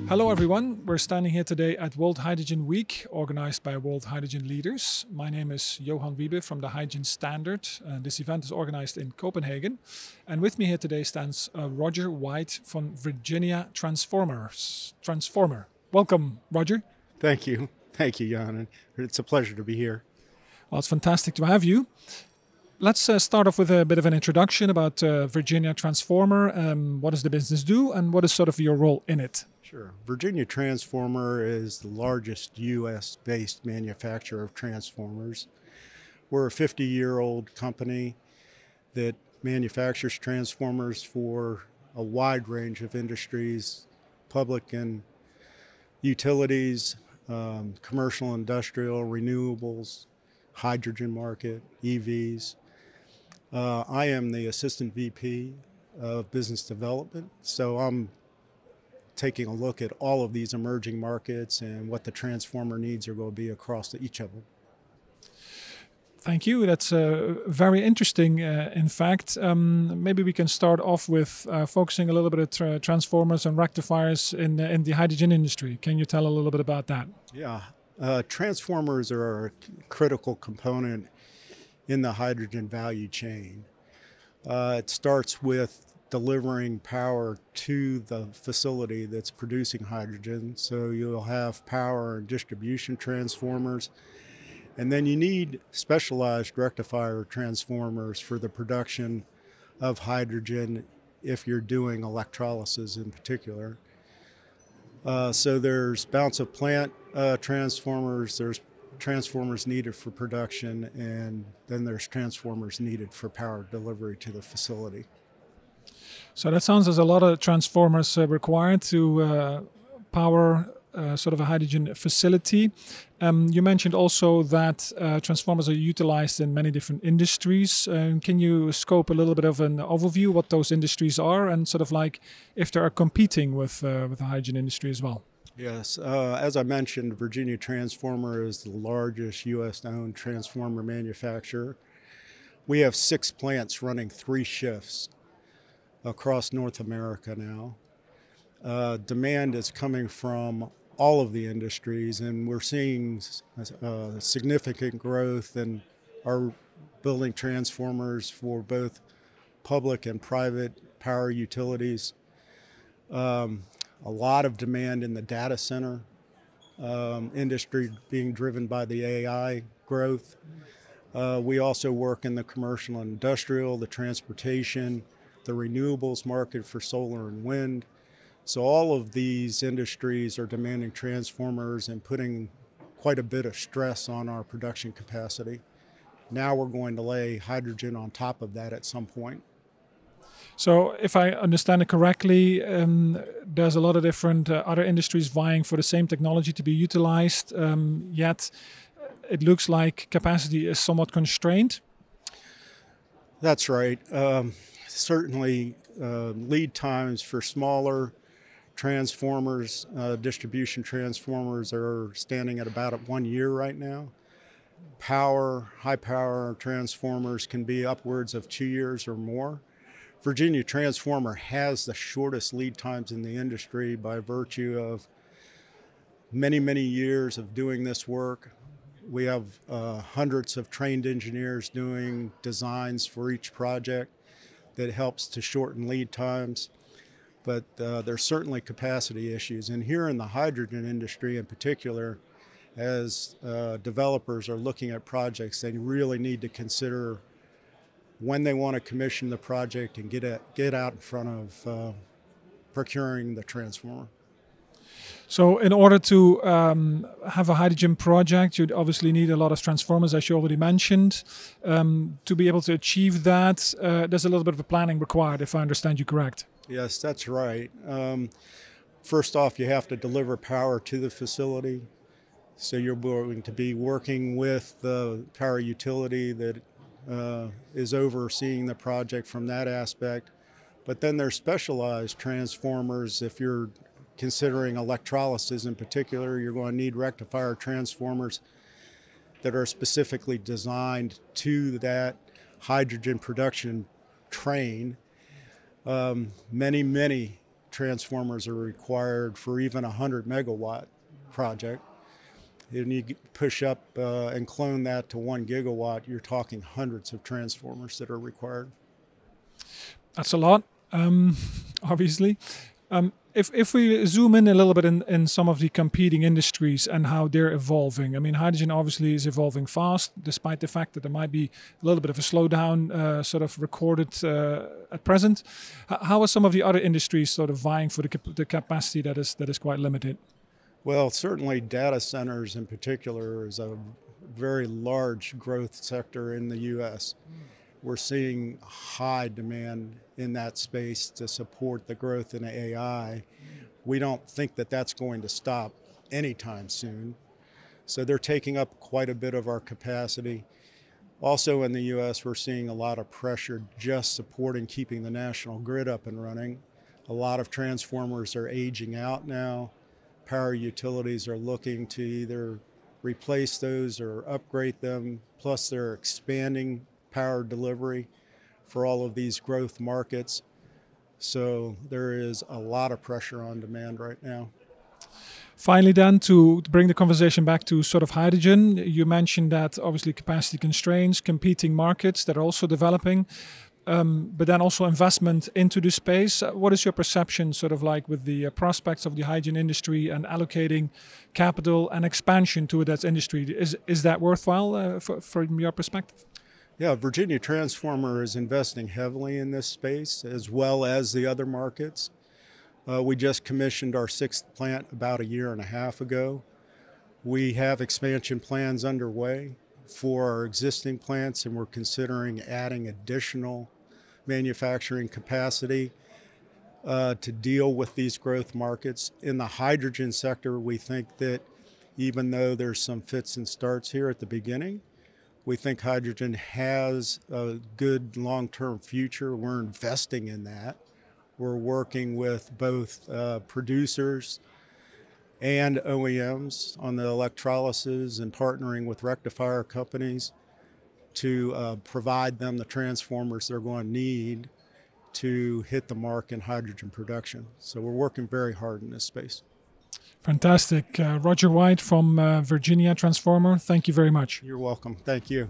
Hello everyone, we're standing here today at World Hydrogen Week, organized by World Hydrogen Leaders. My name is Johann Wiebe from the Hydrogen Standard. This event is organized in Copenhagen. And with me here today stands Roger Whyte from Virginia Transformer. Welcome, Roger. Thank you. Thank you, Johann. It's a pleasure to be here. Well, it's fantastic to have you. Let's start off with a bit of an introduction about Virginia Transformer. What does the business do and what is sort of your role in it? Sure. Virginia Transformer is the largest U.S.-based manufacturer of transformers. We're a 50-year-old company that manufactures transformers for a wide range of industries, public and utilities, commercial, industrial, renewables, hydrogen market, EVs. I am the Assistant VP of Business Development, so I'm taking a look at all of these emerging markets and what the transformer needs are going to be across each of them. Thank you. That's very interesting, in fact. Maybe we can start off with focusing a little bit at transformers and rectifiers in the hydrogen industry. Can you tell a little bit about that? Yeah, transformers are a critical component in the hydrogen value chain. It starts with delivering power to the facility that's producing hydrogen. So you'll have power and distribution transformers. And then you need specialized rectifier transformers for the production of hydrogen if you're doing electrolysis in particular. So there's balance of plant transformers, there's transformers needed for production, and then there's transformers needed for power delivery to the facility. So that sounds as a lot of transformers required to power sort of a hydrogen facility. You mentioned also that transformers are utilized in many different industries. Can you scope a little bit of an overview what those industries are and sort of like if they are competing with the hydrogen industry as well? Yes, as I mentioned, Virginia Transformer is the largest U.S.-owned transformer manufacturer. We have 6 plants running 3 shifts across North America now. Demand is coming from all of the industries, and we're seeing significant growth and are building transformers for both public and private power utilities. A lot of demand in the data center industry being driven by the AI growth. We also work in the commercial and industrial, the transportation, the renewables market for solar and wind. So all of these industries are demanding transformers and putting quite a bit of stress on our production capacity. Now we're going to lay hydrogen on top of that at some point. So if I understand it correctly, there's a lot of different other industries vying for the same technology to be utilized, yet it looks like capacity is somewhat constrained. That's right. Certainly lead times for smaller transformers, distribution transformers are standing at about 1 year right now. High power transformers can be upwards of 2 years or more. Virginia Transformer has the shortest lead times in the industry by virtue of many, many years of doing this work. We have hundreds of trained engineers doing designs for each project that helps to shorten lead times. But there's certainly capacity issues. And here in the hydrogen industry in particular, as developers are looking at projects, they really need to consider when they want to commission the project and get out in front of procuring the transformer. So in order to have a hydrogen project, you'd obviously need a lot of transformers, as you already mentioned. To be able to achieve that, there's a little bit of a planning required, if I understand you correct. Yes, that's right. First off, you have to deliver power to the facility. So you're going to be working with the power utility that is overseeing the project from that aspect. But then there's specialized transformers. If you're considering electrolysis in particular, you're going to need rectifier transformers that are specifically designed to that hydrogen production train. Many transformers are required for even a 100 megawatt project. And you push up and clone that to 1 gigawatt, you're talking hundreds of transformers that are required. That's a lot, obviously. If we zoom in a little bit in some of the competing industries and how they're evolving, I mean, hydrogen obviously is evolving fast, despite the fact that there might be a little bit of a slowdown sort of recorded at present. How are some of the other industries sort of vying for the capacity that is quite limited? Well, certainly data centers in particular is a very large growth sector in the U.S. We're seeing high demand in that space to support the growth in AI. We don't think that that's going to stop anytime soon. So they're taking up quite a bit of our capacity. Also in the U.S., we're seeing a lot of pressure just supporting keeping the national grid up and running. A lot of transformers are aging out now. Power utilities are looking to either replace those or upgrade them. Plus they're expanding power delivery for all of these growth markets. So there is a lot of pressure on demand right now. Finally then, to bring the conversation back to sort of hydrogen, you mentioned that obviously capacity constraints, competing markets that are also developing, but then also investment into the space. What is your perception sort of like with the prospects of the hydrogen industry and allocating capital and expansion to that industry? Is that worthwhile from your perspective? Yeah, Virginia Transformer is investing heavily in this space as well as the other markets. We just commissioned our 6th plant about a year and a half ago. We have expansion plans underway for our existing plants, and we're considering adding additional manufacturing capacity to deal with these growth markets. In the hydrogen sector, we think that even though there's some fits and starts here at the beginning, we think hydrogen has a good long-term future. We're investing in that. We're working with both producers and OEMs on the electrolysis and partnering with rectifier companies to provide them the transformers they're going to need to hit the mark in hydrogen production. So we're working very hard in this space. Fantastic. Roger Whyte from Virginia Transformer, thank you very much. You're welcome. Thank you.